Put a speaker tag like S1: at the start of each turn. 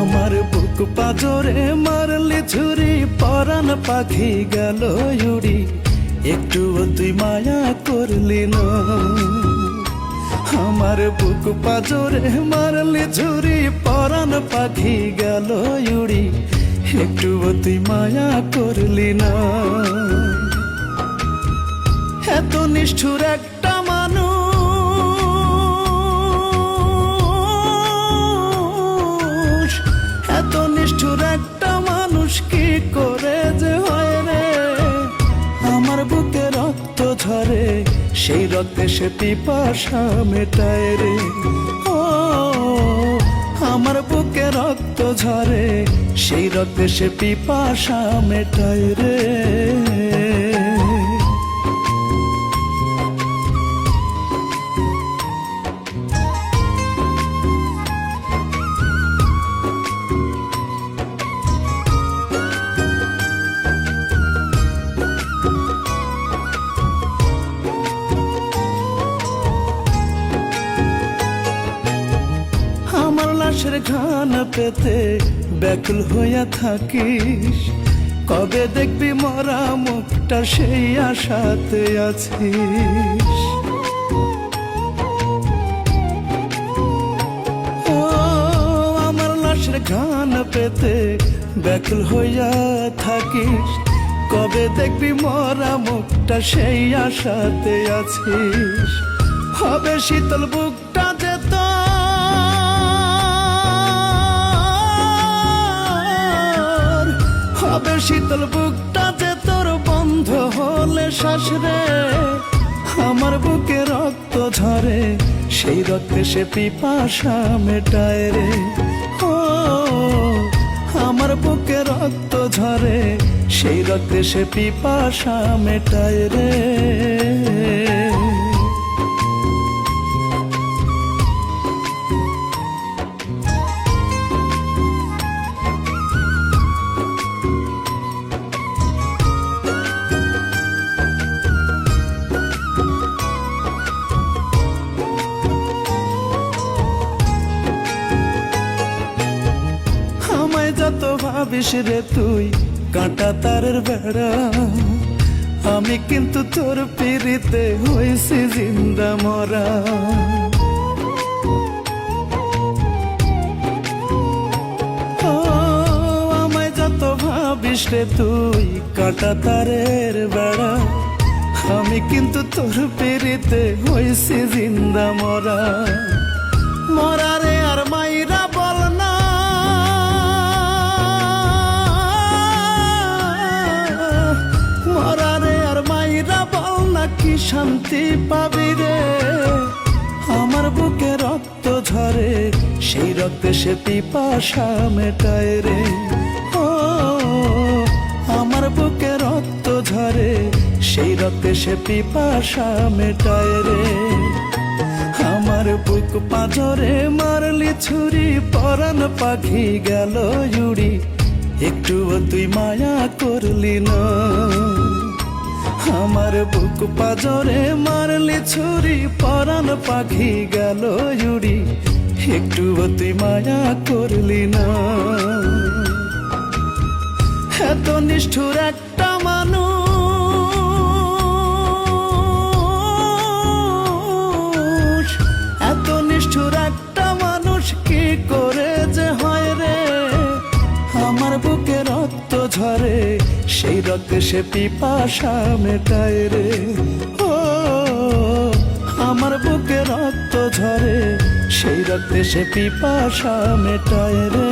S1: আমার বুক পাজরে মারলি ছুরি, পরাণ পাখি গেল উড়ি, একটুও তুই মায়া করলি না। আমার বুক পাজরে মারলি ছুরি, পরাণ পাখি গেল উড়ি, একটুও তুই মায়া করলি না। এত নিষ্ঠুর একটা মানুষ, এত নিষ্ঠুর একটা মানুষ কি করে যে হয় রে। আমার বুকে রক্ত ঝরে, সেই রক্তে সে পিপাসা মেটায় রে। ও আমার বুকে রক্ত ঝরে, সেই রক্তে সে পিপাসা মেটায় রে। আমার লাশের ঘ্রাণ পেতে ব্যাকুল হইয়া থাকিস, কবে দেখবি মরা মুখটা সেই আশাতে আছিস। ও আমার লাশের ঘ্রাণ পেতে ব্যাকুল হইয়া থাকিস, কবে দেখবি মরা মুখটা সেই আশাতে আছিস। হবে শীতল বুকটা যেত, হবে শীতল বুকটা যে তোর বন্ধ হলে শ্বাস রে। আমার বুকে রক্ত ঝরে, সেই রক্তে সে পিপাসা মেটায় রে। ও আমার বুকে রক্ত ঝরে, সেই রক্তে সে পিপাসা মেটায় রে। যত ভাবিস রে তুই কাঁটা তারের বেড়া, আমি কিন্তু তোর পিড়িতে হইছি জিন্দা মরা। ও আমায় যত ভাবিস রে তুই কাঁটা তারের বেড়া, আমি কিন্তু তোর পিড়িতে হইছি জিন্দা মরা। মরা রে আর মাইরা বল না, মরারে আর মাইরা বল না কি শান্তি পাবি রে। আমার বুকে রক্ত ঝরে, সেই রক্তে সে পিপাসা মেটায় রে। ও আমার বুকে রক্ত ঝরে, সেই রক্তে সে পিপাসা মেটায় রে। আমার বুক পাজরে মারলি ছুরি, পরাণ পাখি গেল উড়ি, একটুও তুই মায়া করলি না। আমার বুক পাজরে মারলি ছুরি, পরাণ পাখি গেল উড়ি, একটুও তুই মায়া করলি না। এত নিষ্ঠুর একটা মানুষ, এত নিষ্ঠুর একটা মানুষ কি করে যে হয় রে। আমার বুকে রক্ত ঝরে, সেই রক্তে সে পিপাসা মেটায় রে। ও আমার বুকে রক্ত ঝরে, সেই রক্তে সে পিপাসা মেটায় রে।